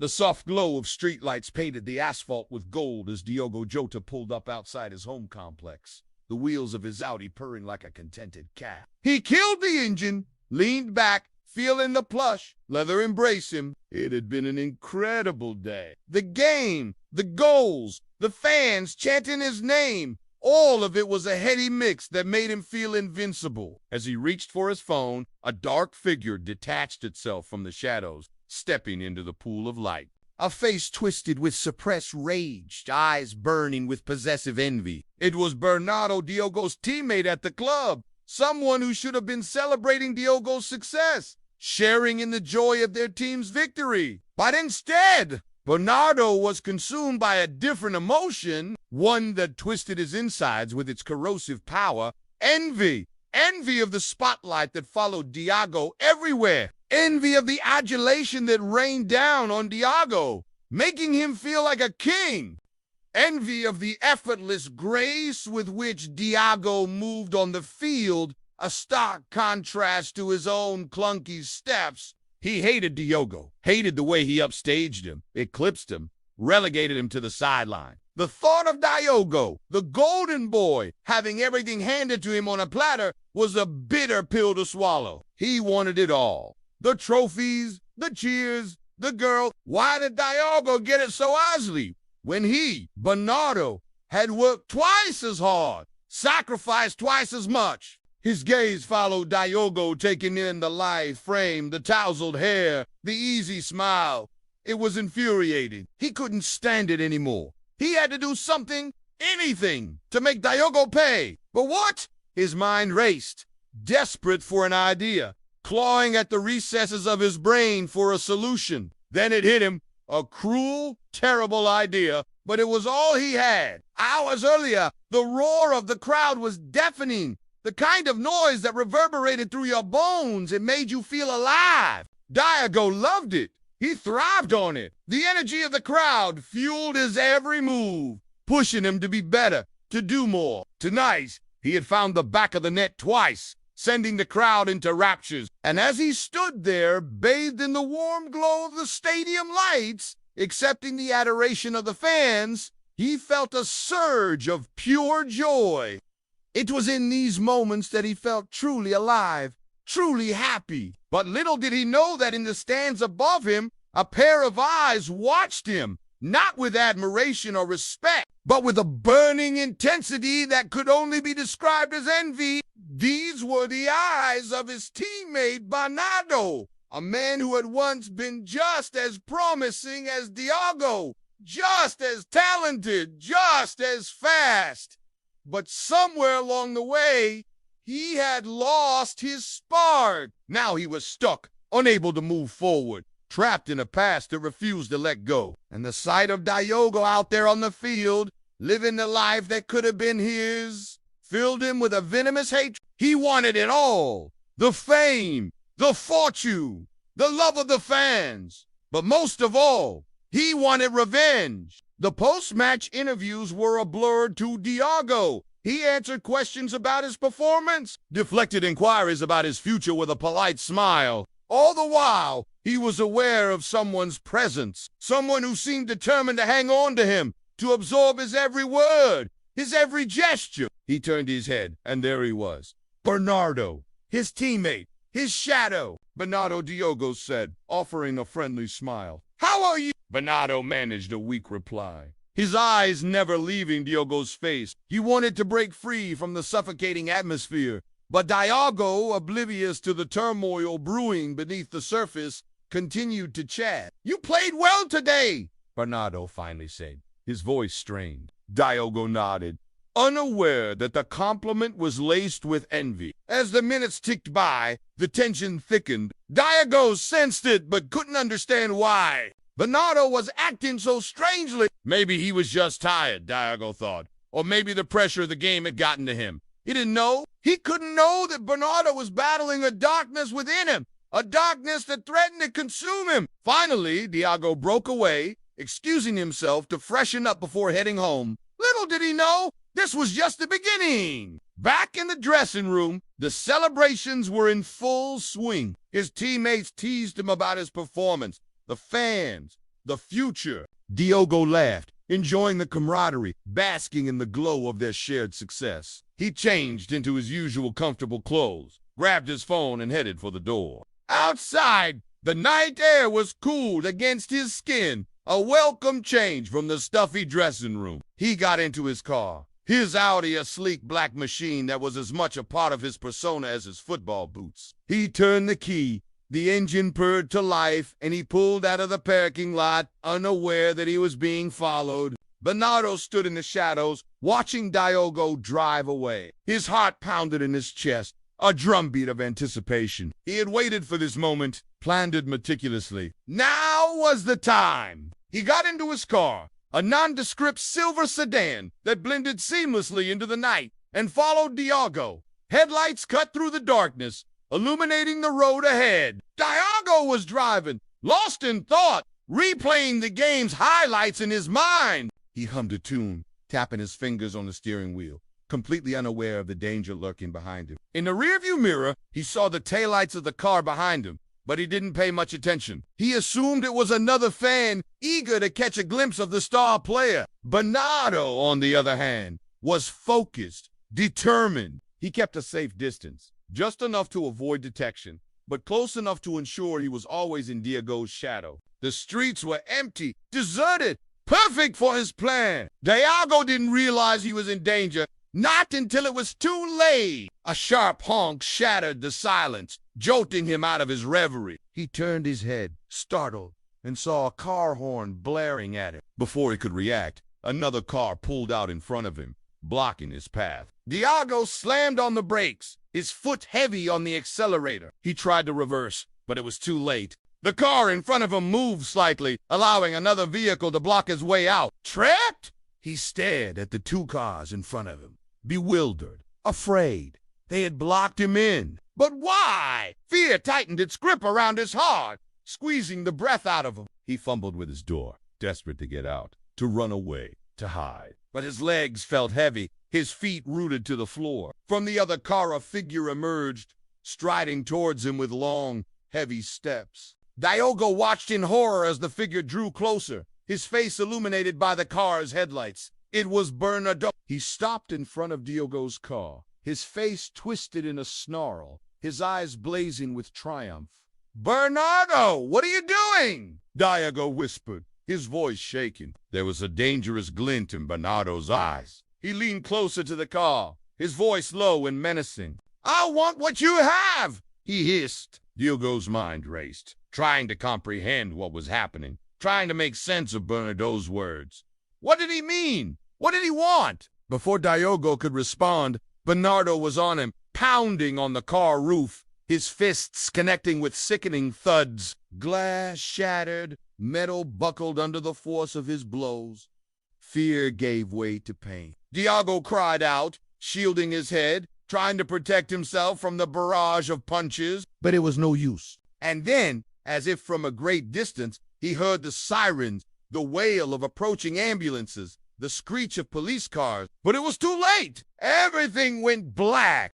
The soft glow of streetlights painted the asphalt with gold as Diogo Jota pulled up outside his home complex, the wheels of his Audi purring like a contented cat. He killed the engine, leaned back, feeling the plush leather embrace him. It had been an incredible day. The game, the goals, the fans chanting his name, all of it was a heady mix that made him feel invincible. As he reached for his phone, a dark figure detached itself from the shadows, stepping into the pool of light. A face twisted with suppressed rage, eyes burning with possessive envy. It was Bernardo, Diogo's teammate at the club, someone who should have been celebrating Diogo's success, sharing in the joy of their team's victory. But instead, Bernardo was consumed by a different emotion, one that twisted his insides with its corrosive power: envy. Envy of the spotlight that followed Diogo everywhere. Envy of the adulation that rained down on Diogo, making him feel like a king. Envy of the effortless grace with which Diogo moved on the field, a stark contrast to his own clunky steps. He hated Diogo, hated the way he upstaged him, eclipsed him, relegated him to the sideline. The thought of Diogo, the golden boy, having everything handed to him on a platter was a bitter pill to swallow. He wanted it all. The trophies, the cheers, the girl. Why did Diogo get it so easily when he, Bernardo, had worked twice as hard, sacrificed twice as much? His gaze followed Diogo, taking in the lithe frame, the tousled hair, the easy smile. It was infuriating. He couldn't stand it anymore. He had to do something, anything, to make Diogo pay. But what? His mind raced, desperate for an idea, clawing at the recesses of his brain for a solution. Then it hit him, a cruel, terrible idea, but it was all he had. Hours earlier, the roar of the crowd was deafening, the kind of noise that reverberated through your bones. It made you feel alive. Diogo loved it. He thrived on it. The energy of the crowd fueled his every move, pushing him to be better, to do more. Tonight, he had found the back of the net twice, sending the crowd into raptures. And as he stood there, bathed in the warm glow of the stadium lights, accepting the adoration of the fans, he felt a surge of pure joy. It was in these moments that he felt truly alive, truly happy. But little did he know that in the stands above him, a pair of eyes watched him, not with admiration or respect, but with a burning intensity that could only be described as envy. These were the eyes of his teammate Bernardo, a man who had once been just as promising as Diogo, just as talented, just as fast. But somewhere along the way, he had lost his spark. Now he was stuck, unable to move forward, trapped in a past that refused to let go. And the sight of Diogo out there on the field, living the life that could have been his, filled him with a venomous hatred. He wanted it all: the fame, the fortune, the love of the fans. But most of all, he wanted revenge. The post-match interviews were a blur to Diogo. He answered questions about his performance, deflected inquiries about his future with a polite smile. All the while, he was aware of someone's presence, someone who seemed determined to hang on to him, to absorb his every word, his every gesture. He turned his head, and there he was, Bernardo, his teammate, his shadow. Bernardo, Diogo said, offering a friendly smile. "How are you?" Bernardo managed a weak reply, his eyes never leaving Diogo's face. He wanted to break free from the suffocating atmosphere, but Diogo, oblivious to the turmoil brewing beneath the surface, continued to chat. "You played well today," Bernardo finally said, his voice strained. Diogo nodded, unaware that the compliment was laced with envy. As the minutes ticked by, the tension thickened. Diogo sensed it, but couldn't understand why. Bernardo was acting so strangely. Maybe he was just tired, Diogo thought. Or maybe the pressure of the game had gotten to him. He didn't know. He couldn't know that Bernardo was battling a darkness within him, a darkness that threatened to consume him. Finally, Diogo broke away, excusing himself to freshen up before heading home. Little did he know, this was just the beginning. Back in the dressing room, the celebrations were in full swing. His teammates teased him about his performance. The fans, the future. Diogo laughed, enjoying the camaraderie, basking in the glow of their shared success. He changed into his usual comfortable clothes, grabbed his phone, and headed for the door. Outside, the night air was cooled against his skin, a welcome change from the stuffy dressing room. He got into his car, his Audi a sleek black machine that was as much a part of his persona as his football boots. He turned the key, the engine purred to life, and he pulled out of the parking lot, unaware that he was being followed. Bernardo stood in the shadows, watching Diogo drive away. His heart pounded in his chest, a drumbeat of anticipation. He had waited for this moment, planned it meticulously. Now was the time. He got into his car, a nondescript silver sedan that blended seamlessly into the night, and followed Diogo. Headlights cut through the darkness, illuminating the road ahead. Diogo was driving, lost in thought, replaying the game's highlights in his mind. He hummed a tune, tapping his fingers on the steering wheel, completely unaware of the danger lurking behind him. In the rearview mirror, he saw the taillights of the car behind him, but he didn't pay much attention. He assumed it was another fan, eager to catch a glimpse of the star player. Bernardo, on the other hand, was focused, determined. He kept a safe distance, just enough to avoid detection, but close enough to ensure he was always in Diogo's shadow. The streets were empty, deserted, perfect for his plan. Diogo didn't realize he was in danger, not until it was too late. A sharp honk shattered the silence, jolting him out of his reverie. He turned his head, startled, and saw a car horn blaring at him. Before he could react, another car pulled out in front of him, blocking his path. Diogo slammed on the brakes, his foot heavy on the accelerator. He tried to reverse, but it was too late. The car in front of him moved slightly, allowing another vehicle to block his way out. Trapped? He stared at the two cars in front of him, bewildered, afraid. They had blocked him in. But why? Fear tightened its grip around his heart, squeezing the breath out of him. He fumbled with his door, desperate to get out, to run away, to hide. But his legs felt heavy, his feet rooted to the floor. From the other car, a figure emerged, striding towards him with long, heavy steps. Diogo watched in horror as the figure drew closer, his face illuminated by the car's headlights. It was Bernardo. He stopped in front of Diogo's car, his face twisted in a snarl, his eyes blazing with triumph. Bernardo, what are you doing? Diogo whispered, his voice shaking. There was a dangerous glint in Bernardo's eyes. He leaned closer to the car, his voice low and menacing. I want what you have, he hissed. Diogo's mind raced, trying to comprehend what was happening, trying to make sense of Bernardo's words. What did he mean? What did he want? Before Diogo could respond, Bernardo was on him, pounding on the car roof, his fists connecting with sickening thuds. Glass shattered, metal buckled under the force of his blows. Fear gave way to pain. Diogo cried out, shielding his head, trying to protect himself from the barrage of punches, but it was no use. And then, as if from a great distance, he heard the sirens, the wail of approaching ambulances, the screech of police cars. But it was too late. Everything went black.